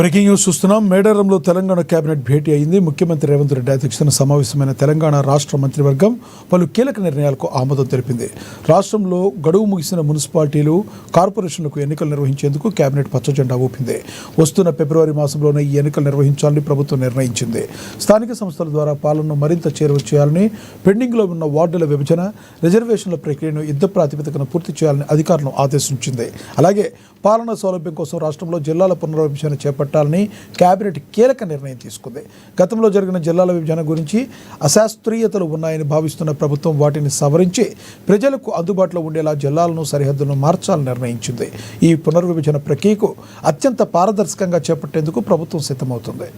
Breaking news చూస్తున్నాం. మేడారంలో Telangana cabinet భేటీ అయింది. ముఖ్యమంత్రి రేవంత్ రెడ్డి అధ్యక్షతన సమావేశమైన తెలంగాణ రాష్ట్ర మంత్రివర్గం పలు కీలక నిర్ణయాలకు ఆమోదం తెలిపింది. రాష్ట్రంలో గడువు ముగిసిన మున్సిపాలిటీలు, కార్పొరేషన్లకు ఎన్నికలు నిర్వహించేందుకు కేబినెట్ పచ్చజెండా ఊపింది. వస్తున్న ఫిబ్రవరి మాసంలోనే ఈ ఎన్నికలు నిర్వహించాలని ప్రభుత్వం నిర్ణయించింది. స్థానిక సంస్థల ద్వారా పాలనను మరింత చేరువ చేయాలని, పెండింగ్లో ఉన్న వార్డుల విభజన, రిజర్వేషన్ల ప్రక్రియను యుద్ధ ప్రాతిపదికన పూర్తి చేయాలని అధికారులను ఆదేశించింది. అలాగే పాలనా సౌలభ్యం కోసం రాష్ట్రంలో జిల్లాల పునర్విభజన చేపట్టాలని కేబినెట్ కీలక నిర్ణయం తీసుకుంది. గతంలో జరిగిన జిల్లాల విభజన గురించి అశాస్త్రీయతలు ఉన్నాయని భావిస్తున్న ప్రభుత్వం వాటిని సవరించి ప్రజలకు అందుబాటులో ఉండేలా జిల్లాలను, సరిహద్దులను మార్చాలని నిర్ణయించింది. ఈ పునర్విభజన ప్రక్రియకు అత్యంత పారదర్శకంగా చేపట్టేందుకు ప్రభుత్వం సిద్ధమవుతుంది.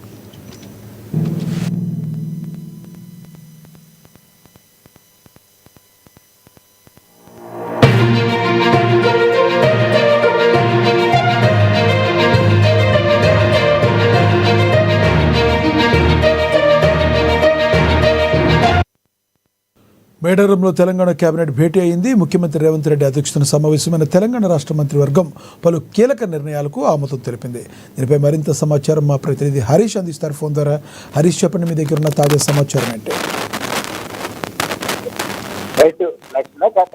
మేడారంలో తెలంగాణ కేబినెట్ భేటీ అయింది. ముఖ్యమంత్రి రేవంత్ రెడ్డి అధ్యక్షతన సమావేశమైన తెలంగాణ రాష్ట్ర మంత్రివర్గం పలు కీలక నిర్ణయాలకు ఆమోదం తెలిపింది. దీనిపై మరింత సమాచారం మా ప్రతినిధి హరీష్ అందిస్తారు ఫోన్ ద్వారా. హరీష్, చెప్పండి, మీ దగ్గర ఉన్న తాజా సమాచారం ఏంటి?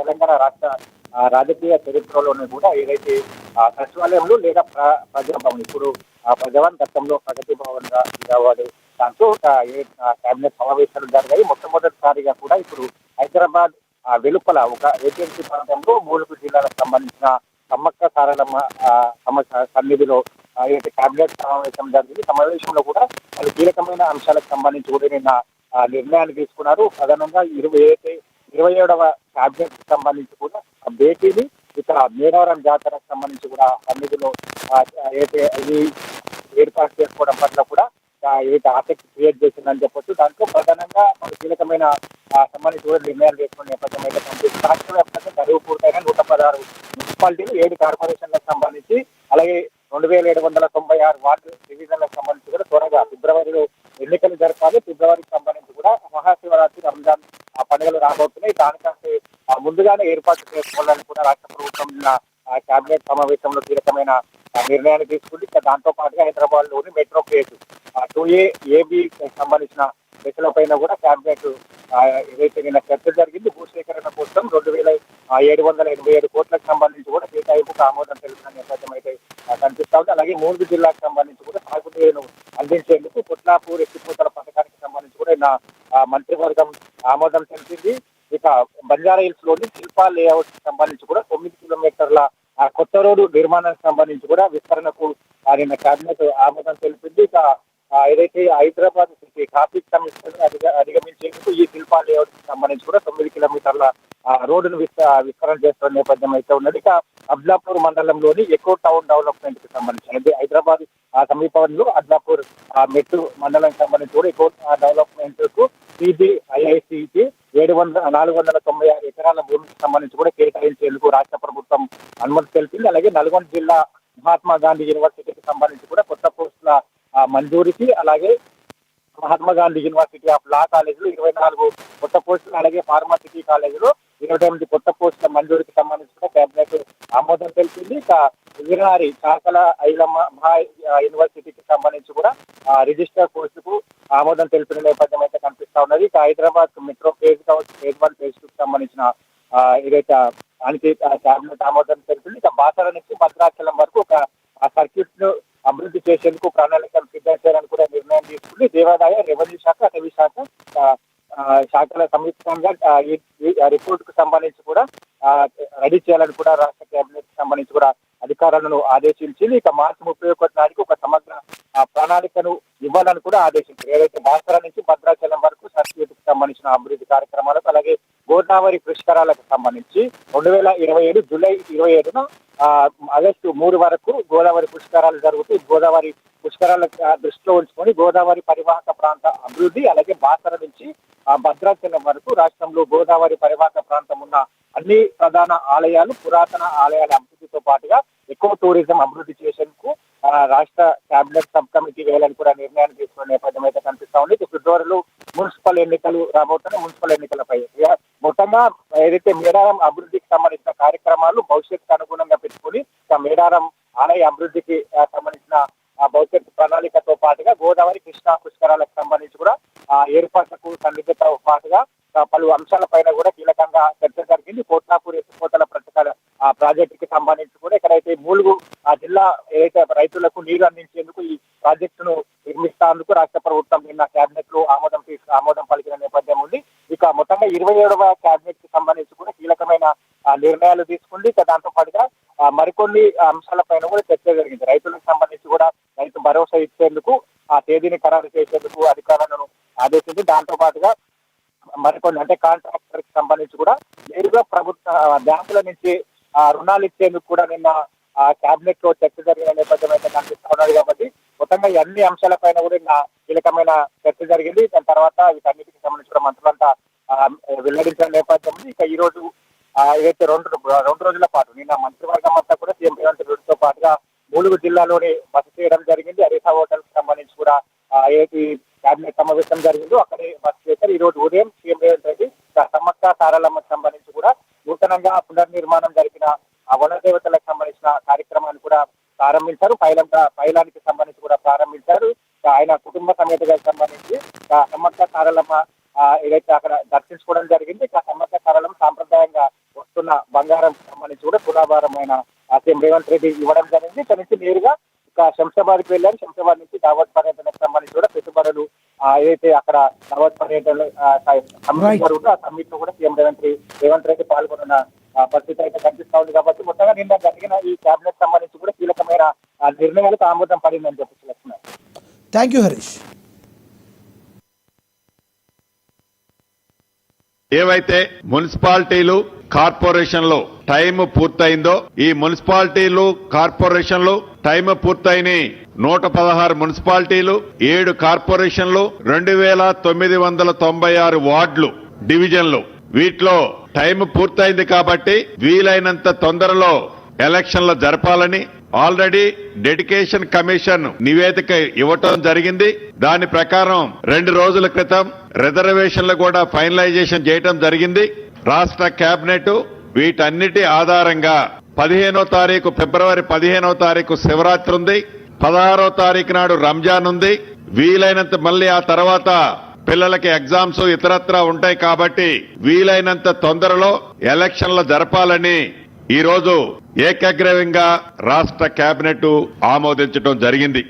తెలంగాణ రాష్ట్ర రాజకీయ చరిత్రలోనే కూడా ఏదైతే సచివాలయంలో లేదా ప్రజాభవన్, ఇప్పుడు ప్రజాభవన్ గతంలో ప్రగతి భవన్ గా ఇవ్వడు, దాంతో కేబినెట్ సమావేశాలు జరిగాయి. మొట్టమొదటిసారిగా కూడా ఇప్పుడు హైదరాబాద్ వెలుపల ఒక ఏజెన్సీ ప్రాంతంలో 3 జిల్లాలకు సంబంధించిన సమ్మక్క సారలమ్మ సన్నిధిలో ఏదైతే కేబినెట్ సమావేశం జరిగింది. సమావేశంలో కూడా పలు కీలకమైన అంశాలకు సంబంధించి కూడా నిన్న నిర్ణయాన్ని తీసుకున్నారు. ప్రధానంగా 27వ కేబినెట్ కి సంబంధించి కూడా భేటీని ఇక్కడ మేడారం జాతరకు సంబంధించి కూడా సన్నిధిలో ఏదైతే ఇది ఏర్పాటు చేసుకోవడం పట్ల కూడా ఏదైతే ఆసక్తి క్రియేట్ చేసిందని చెప్పొచ్చు. దాంట్లో ప్రధానంగా కీలకమైన సంబంధించి కూడా నిర్ణయాలు తీసుకునే నేపథ్యం అయితే కనిపిస్తుంది. రాష్ట్ర వ్యాప్తంగా గడువు పూర్తయిన 116 మున్సిపాలిటీలు, 7 కార్పొరేషన్లకు సంబంధించి, అలాగే 2796 వార్డు డివిజన్లకు సంబంధించి కూడా త్వరగా ఫిబ్రవరిలో ఎన్నికలు జరపాలి. ఫిబ్రవరికి సంబంధించి కూడా మహాశివరాత్రి, రంజాన్ పండుగలు రాబోతున్నాయి. దానికంటే ముందుగానే ఏర్పాటు చేసుకోవాలని కూడా రాష్ట్ర ప్రభుత్వం కేబినెట్ సమావేశంలో కీలకమైన నిర్ణయాన్ని తీసుకుంది. దాంతో పాటుగా హైదరాబాద్ లోని మెట్రో కేసు 2A, AB సంబంధించిన దశలపైన కూడా కేబినెట్ ఏదైతే నిన్న చర్చ జరిగింది. భూసేకరణ కోసం 2787 కోట్లకు సంబంధించి కూడా కేటాయింపుకు ఆమోదం తెలిసిన నేపథ్యం అయితే కనిపిస్తా ఉంది. అలాగే 3 జిల్లాలకు సంబంధించి కూడా సాగునీరును అందించేందుకు కొట్లాపూర్ ఎత్తిపోతల పథకానికి సంబంధించి కూడా నిన్న మంత్రివర్గం ఆమోదం తెలిపింది. ఇక బంజారా హిల్స్ లోని శిల్పా లేఅవుట్ కి సంబంధించి కూడా 9 కిలోమీటర్ల కొత్త రోడ్డు నిర్మాణానికి సంబంధించి కూడా విస్తరణకు నిన్న కేబినెట్ ఆమోదం తెలిపింది. ఇక ఏదైతే హైదరాబాద్ సిటీ ట్రాఫిక్ సమస్యను అధిగమించేందుకు ఈ శిల్పా లేఅవుట్ కి సంబంధించి కూడా 9 కిలోమీటర్ల రోడ్డును విస్తరణ చేస్తున్న నేపథ్యం అయితే ఉన్నది. ఇక అబ్లాపూర్ మండలంలోని ఎకో టౌన్ డెవలప్మెంట్ కి సంబంధించి హైదరాబాద్ సమీపంలో అబ్లాపూర్ మెట్టు మండలం సంబంధించి కూడా ఎకో డెవలప్మెంట్ కు CBIICకి 496 ఎకరాల భూమికి సంబంధించి కూడా కేటాయించేందుకు రాష్ట్ర ప్రభుత్వం అనుమతి తెలిపింది. అలాగే నల్గొండ జిల్లా మహాత్మా గాంధీ యూనివర్సిటీకి సంబంధించి కూడా కొత్త పోస్టుల మంజూరికి, అలాగే Mahatma Gandhi university of law కాలేజీలో 24 కొత్త పోస్టులు, అలాగే ఫార్మసిటీ కాలేజీలో 28 కొత్త పోస్టుల మంజూరికి సంబంధించి కూడా కేబినెట్ ఆమోదం తెలిపింది. ఇక వీరనారి చాకల ఐలమ్మ మహా యూనివర్సిటీకి సంబంధించి కూడా రిజిస్టర్ పోస్టుకు ఆమోదం తెలిపిన నేపథ్యం అయితే కనిపిస్తా ఉన్నది. ఇక హైదరాబాద్ మెట్రో ఫేజ్ కావచ్చు, ఫేజ్ 1, ఫేజ్ 2 సంబంధించిన ఏదైతే దానికి కేబినెట్ ఆమోదం తెలిపింది. ఇక బాసర నుంచి భద్రాచలం వరకు ఒక సర్క్యూట్ ను అభివృద్ధి చేసేందుకు ప్రణాళికలు సిద్ధం చేయాలని కూడా నిర్ణయం తీసుకుంది. దేవాదాయ, రెవెన్యూ శాఖ, అటవీ శాఖ శాఖల సంయుక్తంగా ఈ రిపోర్ట్ కు సంబంధించి కూడా రెడీ చేయాలని కూడా రాష్ట్ర కేబినెట్ కి సంబంధించి కూడా అధికారులను ఆదేశించింది. ఇక మార్చి 31 నాటికి ఒక సమగ్ర ప్రణాళికను ఇవ్వాలని కూడా ఆదేశించారు. ఏదైతే బాసర నుంచి భద్రాచలం వరకు సర్క్యూట్ కు సంబంధించిన అభివృద్ధి కార్యక్రమాలకు, అలాగే గోదావరి పుష్కరాలకు సంబంధించి 2027 జూలై 27న ఆగస్టు 3 వరకు గోదావరి పుష్కరాలు జరుగుతాయి. గోదావరి పుష్కరాల దృష్టిలో ఉంచుకొని గోదావరి పరివాహక ప్రాంత అభివృద్ధి, అలాగే బాసర నుంచి భద్రాచలం వరకు రాష్ట్రంలో గోదావరి పరివాహక ప్రాంతం ఉన్న అన్ని ప్రధాన ఆలయాలు, పురాతన ఆలయాల అభివృద్ధితో పాటుగా ఎక్కువ టూరిజం అభివృద్ధి చేసేందుకు రాష్ట్ర కేబినెట్ సబ్ కమిటీ వేయాలని కూడా నిర్ణయాన్ని తీసుకున్న నేపథ్యం అయితే కనిపిస్తా ఉంది. ఫిబ్రవరిలో మున్సిపల్ ఎన్నికలు రాబోతున్న మున్సిపల్ ఎన్నికలపై మొత్తంగా ఏదైతే మేడారం అభివృద్ధికి సంబంధించిన కార్యక్రమాలు భవిష్యత్తుకు అనుగుణంగా పెట్టుకుని మేడారం ఆలయ అభివృద్ధికి సంబంధించిన భవిష్యత్తు పాటుగా గోదావరి కృష్ణా పుష్కరాలకు సంబంధించి కూడా ఏర్పాట్లకు సన్నిహిత పాటుగా పలు అంశాలపైన కూడా కీలకంగా చర్చ జరిగింది. కోట్లాపూర్ ఎత్తిపోతల ప్రాజెక్టుకి సంబంధించి కూడా ఎక్కడైతే మూలుగు జిల్లా ఏదైతే రైతులకు నీరు అందించేందుకు ఈ ప్రాజెక్టును నిర్మిస్తేందుకు రాష్ట్ర ప్రభుత్వం నిన్న కేబినెట్ లో ఆమోదం పలికిన నేపథ్యం ఉంది. ఇక మొత్తంగా 27వ కేబినెట్ కి సంబంధించి కూడా కీలకమైన నిర్ణయాలు తీసుకుంది. ఇక దాంతో పాటుగా మరికొన్ని అంశాలపైన కూడా చర్చ జరిగింది. రైతులకు సంబంధించి కూడా రైతు భరోసా ఇచ్చేందుకు ఆ తేదీని ఖరారు చేసేందుకు అధికారులను ఆదేశించి దాంతో పాటుగా మరికొన్ని అంటే కాంట్రాక్టర్ కి సంబంధించి కూడా నేరుగా ప్రభుత్వ బ్యాంకుల నుంచి రుణాలు ఇచ్చేందుకు కూడా నిన్న కేబినెట్ లో చర్చ జరిగిన నేపథ్యం అయితే కనిపిస్తా ఉన్నది. కాబట్టి మొత్తంగా ఈ అన్ని అంశాలపైన కూడా నిన్న కీలకమైన చర్చ జరిగింది. దాని తర్వాత వీటన్నిటికి సంబంధించి కూడా మంత్రులంతా వెల్లడించిన నేపథ్యం ఉంది. ఇక ఈ రోజు ఏదైతే రెండు రోజుల పాటు నిన్న మంత్రివర్గం అంతా కూడా సీఎం రేవంత్ రెడ్డితో పాటుగా ములుగు జిల్లాలోని బస చేయడం జరిగింది. అరీసా హోటల్ కి సంబంధించి కూడా ఏదైతే కేబినెట్ సమావేశం జరిగిందో అక్కడే బస చేశారు. ఈ రోజు ఉదయం సీఎం రేవంత్ రెడ్డి సమ్మక్క సారలమ్మకు సంబంధించి కూడా నూతనంగా పునర్నిర్మాణం జరిపిన వనదేవతలకు సంబంధించిన కార్యక్రమాన్ని కూడా ప్రారంభించారు. పైలానికి సంబంధించి కూడా ప్రారంభించారు. ఆయన కుటుంబ సమేతగా సంబంధించి సమ్మక్క సారలమ్మ ఏదైతే అక్కడ దర్శించుకోవడం జరిగింది. సమ్మక్క సారలమ్మ సాంప్రదాయంగా వస్తున్న బంగారం సంబంధించి కూడా తులాభారమైన సీఎం రేవంత్ రెడ్డి ఇవ్వడం జరిగింది. ఇక్కడ నుంచి నేరుగా ఇక శంషాబాద్ కి వెళ్ళారు. శంషాబాద్ నుంచి దావత్ పర్యటనకు సంబంధించి కూడా పెట్టుబడులు ఏదైతే అక్కడ దావత్ పర్యటన సమ్మిట్ జరుగుతుందో ఆ సమ్మిట్ లో కూడా సీఎం రేవంత్ రెడ్డి పాల్గొన్న పరిస్థితి అయితే కనిపిస్తా ఉంది. కాబట్టి మొత్తంగా నిన్న జరిగిన ఈ కేబినెట్ సంబంధించి కూడా కీలకమైన నిర్ణయాలకు ఆమోదం పడిందని చెప్పి చెప్తున్నారు. Thank you Harish. ఏవైతే మున్సిపాలిటీలు కార్పొరేషన్లు టైం పూర్తయిందో ఈ మున్సిపాలిటీలు కార్పొరేషన్లు టైం పూర్తయిన 116 మున్సిపాలిటీలు 7 కార్పొరేషన్లు 2996 వార్డులు డివిజన్లు వీటిలో టైం పూర్తయింది. కాబట్టి వీలైనంత తొందరలో ఎలక్షన్లు జరపాలని ఆల్రెడీ డెడికేషన్ కమిషన్ నివేదిక ఇవ్వటం జరిగింది. దాని ప్రకారం 2 రోజుల క్రితం రిజర్వేషన్లు కూడా ఫైనలైజేషన్ చేయటం జరిగింది. రాష్ట్ర కేబినెట్ వీటన్నిటి ఆధారంగా 15వ తారీఖు ఫిబ్రవరి 15వ తారీఖు శివరాత్రి ఉంది. 16వ తారీఖు నాడు రంజాన్ ఉంది. వీలైనంత మళ్ళీ ఆ తర్వాత పిల్లలకి ఎగ్జామ్స్ ఇతరత్రా ఉంటాయి. కాబట్టి వీలైనంత తొందరలో ఎలక్షన్లు జరపాలని ఈ రోజు ఏకగ్రీవంగా రాష్ట్ర కేబినెట్ ఆమోదించడం జరిగింది.